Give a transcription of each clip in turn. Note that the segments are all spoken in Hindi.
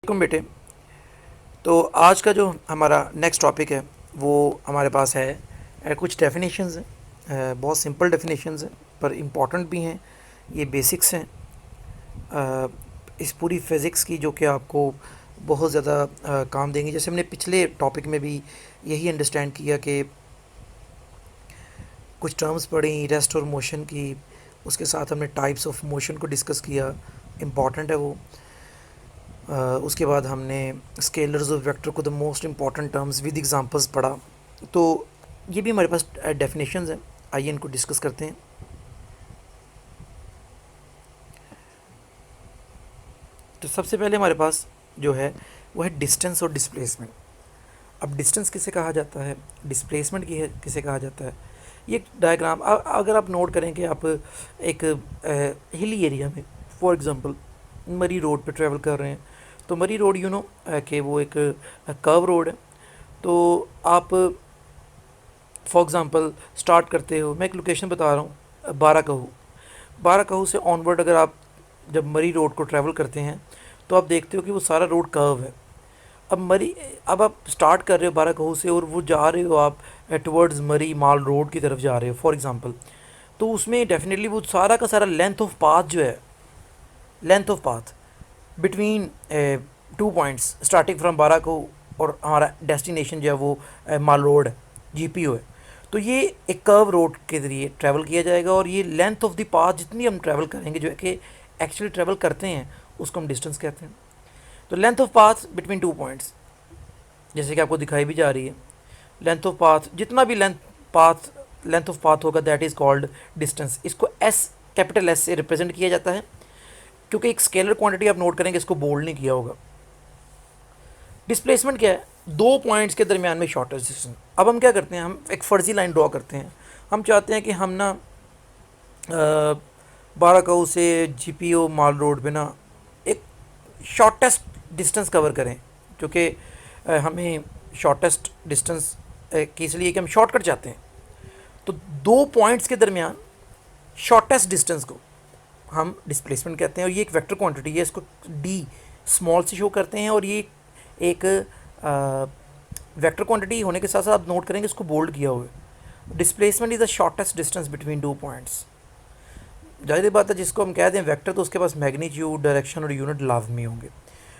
कम बेटे। तो आज का जो हमारा नेक्स्ट टॉपिक है वो हमारे पास है कुछ डेफिनेशंस हैं। बहुत सिंपल डेफिनेशंस हैं पर इम्पॉर्टेंट भी हैं। ये बेसिक्स हैं इस पूरी फिज़िक्स की, जो कि आपको बहुत ज़्यादा काम देंगी। जैसे हमने पिछले टॉपिक में भी यही अंडरस्टैंड किया कि कुछ टर्म्स पढ़ी रेस्ट और मोशन की, उसके साथ हमने टाइप्स ऑफ मोशन को डिस्कस किया, इम्पॉर्टेंट है वो। उसके बाद हमने स्केलर्स और वेक्टर को the most important terms with examples पढ़ा। तो ये भी हमारे पास डेफिनेशंस हैं, आइए इनको डिस्कस करते हैं। तो सबसे पहले हमारे पास जो है वो है डिस्टेंस और डिस्प्लेसमेंट। अब डिस्टेंस किसे कहा जाता है, डिस्प्लेसमेंट किसे कहा जाता है। ये डायग्राम अगर आप नोट करें कि आप एक हिली एरिया में, फॉर एग्जांपल मरी रोड पे ट्रैवल कर रहे हैं, तो मरी रोड कि वो एक कर्व रोड है। तो आप फॉर एग्ज़ाम्पल स्टार्ट करते हो, मैं एक लोकेशन बता रहा हूँ, बारह कहू से ऑनवर्ड अगर आप जब मरी रोड को ट्रैवल करते हैं तो आप देखते हो कि वो सारा रोड कर्व है। अब आप स्टार्ट कर रहे हो बारह कहू से और वो जा रहे हो आप टवर्ड्स मरी माल रोड की तरफ जा रहे हो फॉर एग्ज़ाम्पल। तो उसमें डेफिनेटली वो सारा का सारा लेंथ ऑफ पाथ जो है, length of path between two points starting from बारह को और हमारा डेस्टिनेशन जो है वो माल रोड है, जीपीओ है। तो ये एक कर्व रोड के ज़रिए ट्रैवल किया जाएगा और ये लेंथ ऑफ द पाथ जितनी हम ट्रैवल करेंगे, जो है कि एक्चुअली ट्रैवल करते हैं, उसको हम डिस्टेंस कहते हैं। तो length of path between two points, जैसे कि आपको दिखाई भी जा रही है, लेंथ ऑफ पाथ जितना भी लेंथ ऑफ पाथ होगा दैट इज़ कॉल्ड डिस्टेंस। इसको एस, कैपिटल एस से रिप्रेजेंट किया जाता है, क्योंकि एक स्केलर क्वांटिटी आप नोट करेंगे, इसको बोल्ड नहीं किया होगा। डिस्प्लेसमेंट क्या है, दो पॉइंट्स के दरमियान में शॉर्टेस्ट डिस्टेंस। अब हम क्या करते हैं, हम एक फर्जी लाइन ड्रॉ करते हैं। हम चाहते हैं कि हम ना बाराकाऊ से जीपीओ माल रोड पे ना एक शॉर्टेस्ट डिस्टेंस कवर करें, क्योंकि हमें शॉर्टेस्ट डिस्टेंस की इसलिए कि हम शॉर्टकट चाहते हैं। तो दो पॉइंट्स के दरमियान शॉर्टेस्ट डिस्टेंस को हम डिस्प्लेसमेंट कहते हैं, और ये एक वेक्टर क्वांटिटी है, इसको डी स्मॉल से शो करते हैं। और ये एक वेक्टर क्वांटिटी होने के साथ साथ आप नोट करेंगे इसको बोल्ड किया हुआ है। Displacement is the shortest distance between two points. जाहिर बात है, जिसको हम कहते हैं वेक्टर, तो उसके पास मैग्नीट्यूड, डायरेक्शन और यूनिट लाजमी होंगे।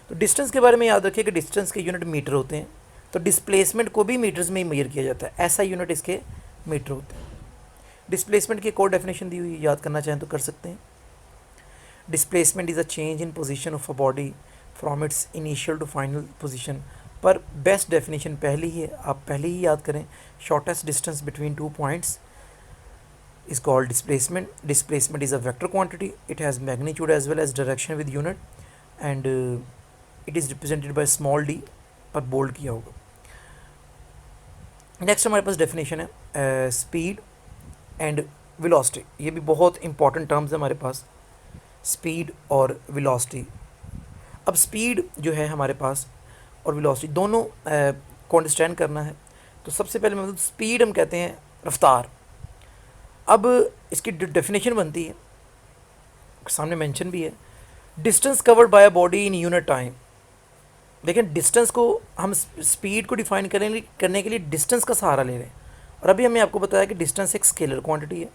तो डिस्टेंस के बारे में याद रखिए कि डिस्टेंस के यूनिट मीटर होते हैं, तो डिस्प्लेसमेंट को भी मीटर्स में ही मेजर किया जाता है, ऐसा यूनिट इसके मीटर होते हैं। डिस्प्लेसमेंट की एक और डेफिनेशन दी हुई, याद करना चाहें तो कर सकते हैं। Displacement is a change in position of a body from its initial to final position. पर बेस्ट डेफिनेशन पहली ही है, आप पहले ही याद करें। Shortest distance between two points is called displacement. Displacement is a vector quantity. It has magnitude as well as direction with unit, and it is represented by small d पर बोल्ड किया होगा। नेक्स्ट हमारे पास डेफिनेशन है स्पीड एंड वेलोसिटी। ये भी बहुत इंपॉर्टेंट टर्म्स है हमारे पास, स्पीड और वेलोसिटी। अब स्पीड जो है हमारे पास और वेलोसिटी दोनों को अंडरस्टैंड करना है। तो सबसे पहले मतलब स्पीड हम कहते हैं रफ्तार। अब इसकी डेफिनेशन बनती है, सामने मेंशन भी है, distance covered bye a body in unit time. लेकिन डिस्टेंस को हम स्पीड को डिफाइन करने के लिए डिस्टेंस का सहारा ले रहे हैं, और अभी हमने आपको बताया कि डिस्टेंस एक स्केलर क्वांटिटी है।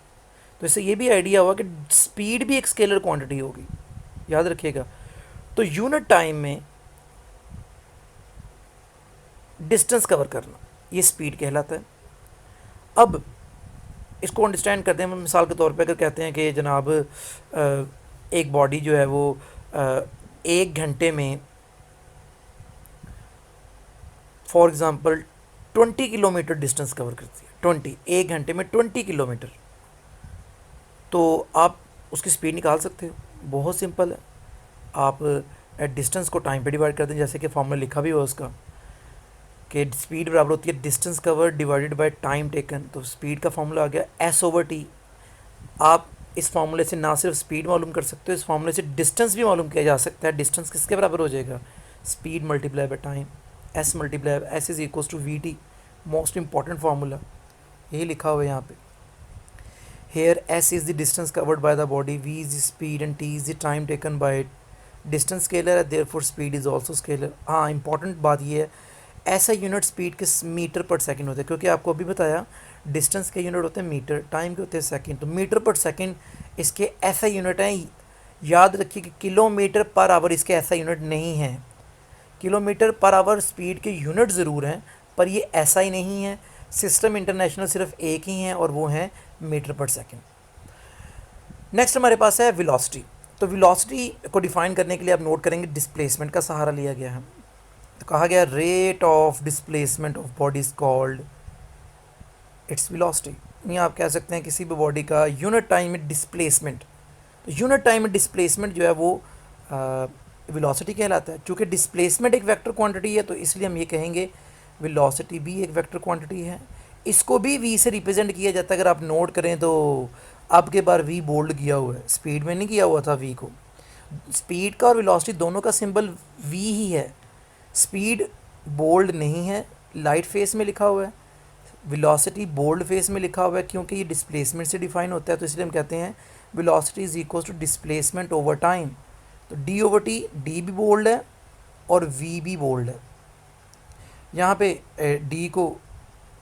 तो इससे ये भी आइडिया हुआ कि स्पीड भी एक स्केलर क्वांटिटी होगी, याद रखिएगा। तो यूनिट टाइम में डिस्टेंस कवर करना ये स्पीड कहलाता है। अब इसको अंडरस्टैंड करते हैं, मिसाल के तौर पे अगर कहते हैं कि जनाब एक बॉडी जो है वो एक घंटे में for example 20 kilometre distance cover करती है। 20, एक घंटे में 20 किलोमीटर। तो आप उसकी स्पीड निकाल सकते हो, बहुत सिंपल है। आप डिस्टेंस को टाइम पे डिवाइड करते हैं, जैसे कि फॉर्मूला लिखा भी हुआ उसका कि स्पीड बराबर होती है distance cover divided by time taken. तो स्पीड का फॉर्मूला आ गया S/T। आप इस फार्मूले से ना सिर्फ स्पीड मालूम कर सकते हो, इस फार्मूले से डिस्टेंस भी मालूम किया जा सकता है। डिस्टेंस किसके बराबर हो जाएगा, speed multiply by time, S multiply S is equals to VT। Most important formula यही लिखा हुआ है यहाँ पे। Here S is the distance covered by the body, V is the speed and T is the time taken by distance scalar है, therefore speed is also scalar. हाँ, इंपॉर्टेंट बात ये है, ऐसा यूनिट स्पीड के मीटर पर सेकंड होते हैं, क्योंकि आपको अभी बताया डिस्टेंस के यूनिट होते हैं मीटर, टाइम के होते हैं सेकंड, तो मीटर पर सेकंड इसके ऐसा यूनिट हैं। याद रखिए कि किलोमीटर पर आवर इसके ऐसा यूनिट नहीं है। किलोमीटर पर आवर स्पीड के यूनिट ज़रूर हैं, पर ये ऐसा ही नहीं है। सिस्टम इंटरनेशनल सिर्फ एक ही है और वो है मीटर पर सेकंड। नेक्स्ट हमारे पास है वेलोसिटी। तो वेलोसिटी को डिफाइन करने के लिए आप नोट करेंगे डिस्प्लेसमेंट का सहारा लिया गया है। तो कहा गया rate of displacement of body is called its velocity. नहीं, आप कह सकते हैं किसी भी बॉडी का यूनिट टाइम में डिस्प्लेसमेंट, तो यूनिट टाइम में डिस्प्लेसमेंट जो है वो वेलोसिटी कहलाता है। चूँकि डिस्प्लेसमेंट एक वेक्टर क्वांटिटी है, तो इसलिए हम ये कहेंगे वेलोसिटी भी एक वेक्टर क्वांटिटी है। इसको भी वी से रिप्रेजेंट किया जाता है। अगर आप नोट करें तो आपके बार वी बोल्ड किया हुआ है, स्पीड में नहीं किया हुआ था वी को। स्पीड का और वेलोसिटी दोनों का सिंबल वी ही है। स्पीड बोल्ड नहीं है, लाइट फेस में लिखा हुआ है। वेलोसिटी बोल्ड फेस में लिखा हुआ है, क्योंकि ये डिस्प्लेसमेंट से डिफाइन होता है, तो इसलिए हम कहते हैं velocity is equal to displacement over time. तो डी ओवर टी, डी भी बोल्ड है और वी भी बोल्ड है। यहाँ पे डी को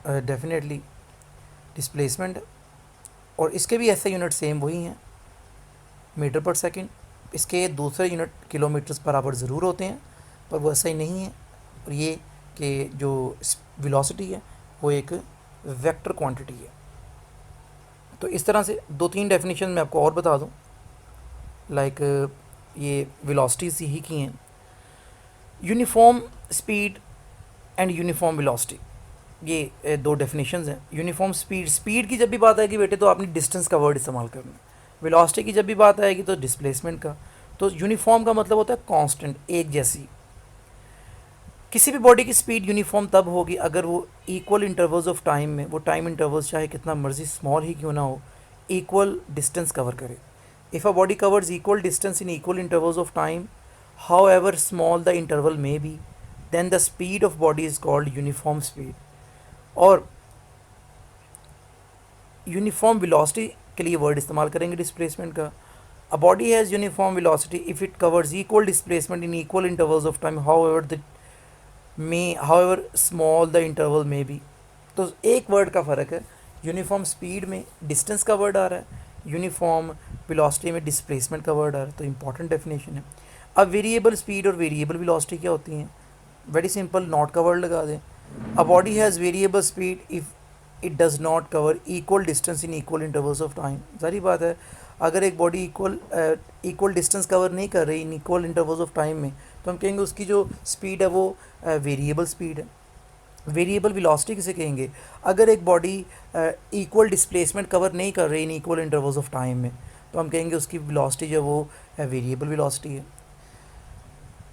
डेफिनेटली डिस्प्लेसमेंट है, और इसके भी ऐसे यूनिट सेम वही हैं, मीटर पर सेकंड। इसके दूसरे यूनिट किलोमीटर्स पर आवर ज़रूर होते हैं, पर वो ऐसा ही नहीं है। और ये कि जो वेलोसिटी है वो एक वेक्टर क्वांटिटी है। तो इस तरह से दो तीन डेफिनेशन मैं आपको और बता दूं, लाइक ये वेलोसिटीज ही की हैं, uniform speed and uniform velocity, ये दो डेफिनेशंस हैं। यूनिफॉर्म स्पीड, स्पीड की जब भी बात आएगी बेटे तो आपने डिस्टेंस का वर्ड इस्तेमाल करना है। वेलोसिटी की जब भी बात आएगी तो डिस्प्लेसमेंट का। तो यूनिफॉर्म का मतलब होता है कांस्टेंट, एक जैसी। किसी भी बॉडी की स्पीड यूनिफॉर्म तब होगी अगर वो इक्वल इंटरवल्स ऑफ टाइम में, वो टाइम इंटरवल्स चाहे कितना मर्जी स्मॉल ही क्यों ना हो, इक्वल डिस्टेंस कवर करे। If a body covers equal distance in equal intervals of time, however small the interval may be, then the speed of body is called uniform speed. और यूनिफॉर्म वेलोसिटी के लिए वर्ड इस्तेमाल करेंगे डिस्प्लेसमेंट का। A body has uniform velocity if it covers equal displacement in equal intervals of time, however small the interval may be. तो एक वर्ड का फ़र्क है, यूनिफॉर्म स्पीड में डिस्टेंस का वर्ड आ रहा है, यूनिफॉर्म वेलोसिटी में डिस्प्लेसमेंट का वर्ड आ रहा है। तो इंपॉर्टेंट डेफिनेशन है। अब वेरिएबल स्पीड और वेरिएबल वेलोसिटी क्या होती हैं? वेरी सिंपल, नॉट का वर्ड लगा दें। अ body has variable speed if it does not cover equal distance in equal intervals of time. सारी बात है, अगर एक बॉडी इक्वल डिस्टेंस कवर नहीं कर रही इन इक्वल इंटरवल्स ऑफ टाइम में, तो हम कहेंगे उसकी जो स्पीड है वो वेरिएबल स्पीड है। वेरिएबल वेलोसिटी किसे कहेंगे? अगर एक बॉडी इक्वल डिस्प्लेसमेंट कवर नहीं कर रही इन इक्वल इंटरवल्स ऑफ टाइम में, तो हम कहेंगे उसकी वेलोसिटी जो वो वेरिएबल वेलोसिटी है।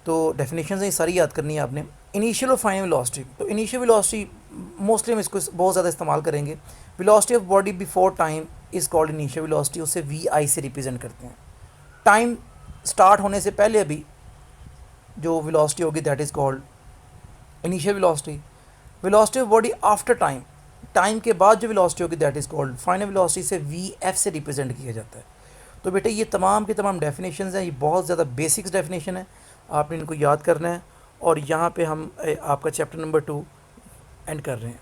तो डेफिनेशन ये सारी याद करनी है आपने। इनिशियल और फाइनल वेलोसिटी, तो इनिशियल वेलोसिटी मोस्टली हम इसको बहुत ज़्यादा इस्तेमाल करेंगे। Velocity of body before time is called initial velocity, उसे वी आई से रिप्रेजेंट करते हैं। टाइम स्टार्ट होने से पहले अभी जो वेलोसिटी होगी that is called initial velocity. Velocity of body after time, time के बाद जो वेलोसिटी होगी that is called final velocity, से वी एफ से रिप्रेजेंट किया जाता है। तो बेटे ये तमाम की तमाम डेफिनेशंस हैं, ये बहुत ज़्यादा बेसिक्स डेफिनेशन है, आपने इनको याद करना है। और यहाँ पे हम आपका चैप्टर नंबर 2 एंड कर रहे हैं।